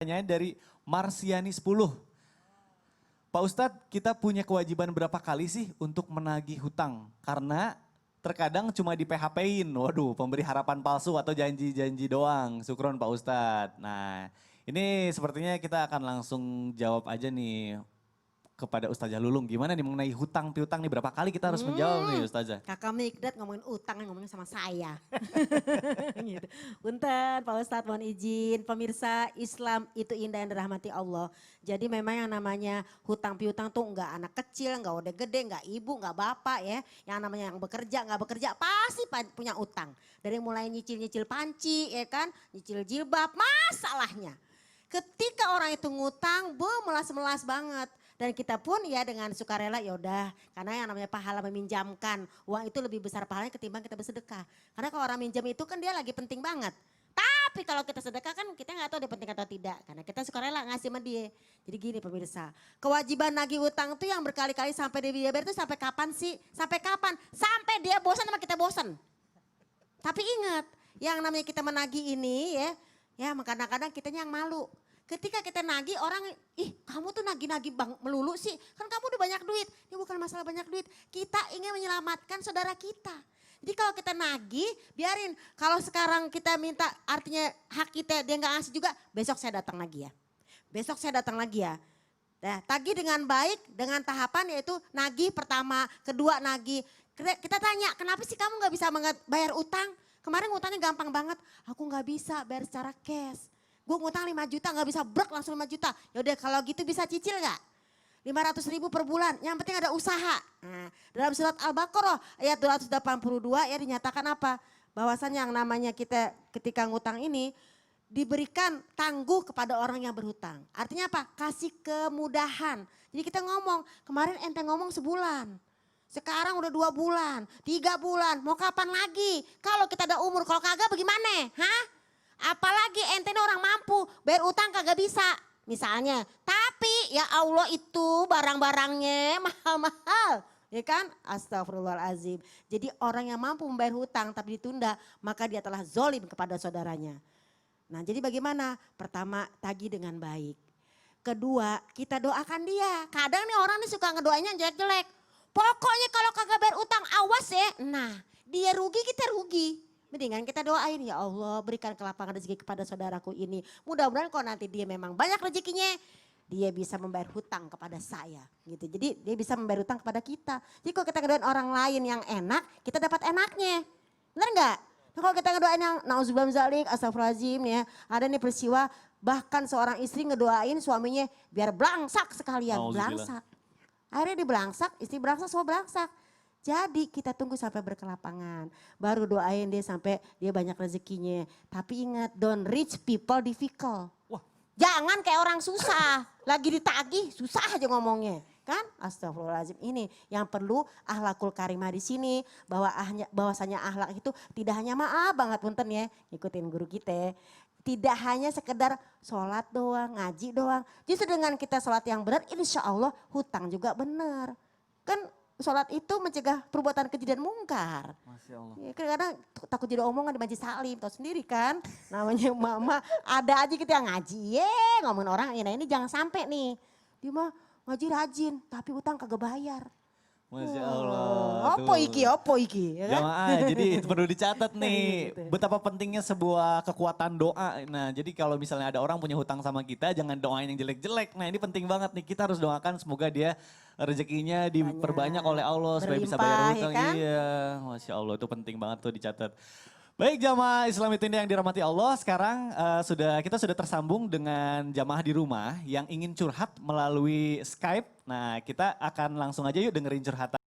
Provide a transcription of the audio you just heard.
Pertanyaan dari Marsiani 10. Pak Ustadz, kita punya kewajiban berapa kali sih untuk menagih hutang? Karena terkadang cuma di PHP-in. Waduh, pemberi harapan palsu atau janji-janji doang. Syukron Pak Ustadz. Nah, ini sepertinya kita akan langsung jawab aja nih kepada Ustazah Lulung. Gimana nih mengenai hutang piutang nih? Berapa kali kita harus menjawab nih Ustazah? Kakak Mikdad ngomongin utang, ngomongin sama saya. Gitu. Punten Pak Ustadz mohon izin, pemirsa Islam itu indah yang dirahmati Allah. Jadi memang yang namanya hutang piutang tuh enggak anak kecil, enggak udah gede, enggak ibu, enggak bapak ya. Yang namanya yang bekerja, enggak bekerja pasti punya utang. Dari mulai nyicil-nyicil panci ya kan, nyicil jilbab, masalahnya. Ketika orang itu ngutang, melas-melas banget. Dan kita pun ya dengan sukarela ya udah, karena yang namanya pahala meminjamkan uang itu lebih besar pahalanya ketimbang kita bersedekah. Karena kalau orang minjam itu kan dia lagi penting banget. Tapi kalau kita sedekah kan kita nggak tahu dia penting atau tidak. Karena kita sukarela ngasih sama dia. Jadi gini pemirsa, kewajiban nagih utang itu yang berkali-kali sampai dia bayar itu sampai kapan sih? Sampai kapan? Sampai dia bosan sama kita bosan. Tapi ingat, yang namanya kita menagih ini ya kadang-kadang kitanya yang malu. Ketika kita nagih orang, ih kamu tuh nagih-nagih bang melulu sih, kan kamu udah banyak duit. Ini bukan masalah banyak duit, kita ingin menyelamatkan saudara kita. Jadi kalau kita nagih, biarin. Kalau sekarang kita minta artinya hak kita dia nggak ngasih juga, besok saya datang lagi ya. Besok saya datang lagi ya. Nah, tagih dengan baik, dengan tahapan yaitu nagih pertama, kedua nagih. Kita tanya, kenapa sih kamu nggak bisa bayar utang? Kemarin utangnya gampang banget, aku nggak bisa bayar secara cash. Gue ngutang 5 juta gak bisa brek langsung 5 juta. Yaudah kalau gitu bisa cicil gak? 500.000 per bulan, yang penting ada usaha. Nah, dalam surat Al-Baqarah ayat 282 ya dinyatakan apa? Bahwasannya yang namanya kita ketika ngutang ini diberikan tangguh kepada orang yang berhutang. Artinya apa? Kasih kemudahan. Jadi kita ngomong, kemarin ente ngomong sebulan. Sekarang udah 2 bulan, 3 bulan, mau kapan lagi? Kalau kita ada umur, kalau kagak bagaimana? Hah? Apalagi ente ini orang mampu, bayar utang kagak bisa. Misalnya, tapi ya Allah itu barang-barangnya mahal-mahal. Ya kan? Astagfirullahaladzim. Jadi orang yang mampu membayar hutang tapi ditunda, maka dia telah zolim kepada saudaranya. Nah jadi bagaimana? Pertama, tagih dengan baik. Kedua, kita doakan dia. Kadang nih orang nih suka ngedoainnya jelek-jelek. Pokoknya kalau kagak bayar utang, awas ya. Nah, dia rugi, kita rugi. Mendingan kita doain, ya Allah berikan kelapangan rezeki kepada saudaraku ini. Mudah-mudahan kalau nanti dia memang banyak rezekinya, dia bisa membayar hutang kepada saya. Gitu. Jadi dia bisa membayar hutang kepada kita. Jadi kalau kita ngedoain orang lain yang enak, kita dapat enaknya. Benar enggak? Nah, kalau kita ngedoain yang nauzubillah min dzalik, astagfirullahaladzim ya. Ada nih peristiwa bahkan seorang istri ngedoain suaminya biar belangsak sekalian. Belangsak. Akhirnya dia belangsak, istri belangsak, semua belangsak. Jadi kita tunggu sampai berkelapangan. Baru doain dia sampai dia banyak rezekinya. Tapi ingat, don't rich people difficult. Wah. Jangan kayak orang susah. Lagi ditagih, susah aja ngomongnya. Kan? Astagfirullahaladzim. Ini yang perlu ahlakul karimah di sini. Bahwasanya ahlak itu tidak hanya maaf banget punten ya. Ikutin guru kita. Tidak hanya sekedar sholat doang, ngaji doang. Justru dengan kita sholat yang benar, insya Allah hutang juga benar. Kan sholat itu mencegah perbuatan keji dan mungkar. Masya Allah. Ya, kadang-kadang takut jadi omongan di majlis salim, tahu sendiri kan. Namanya mama ada aja kita yang ngaji, ngomongin orang ini jangan sampai nih. Dia mah ngaji rajin tapi utang kagak bayar. Masya Allah. Apa iki? Ya kan? Jamaah, jadi perlu dicatat nih betapa pentingnya sebuah kekuatan doa. Nah jadi kalau misalnya ada orang punya hutang sama kita jangan doain yang jelek-jelek. Nah ini penting banget nih, kita harus doakan semoga dia rezekinya diperbanyak oleh Allah supaya bisa bayar hutang. Ya kan? Iya, Masya Allah itu penting banget tuh dicatat. Baik jamaah Islam itu yang dirahmati Allah, sekarang kita sudah tersambung dengan jamaah di rumah yang ingin curhat melalui Skype. Nah kita akan langsung aja yuk dengerin curhatan.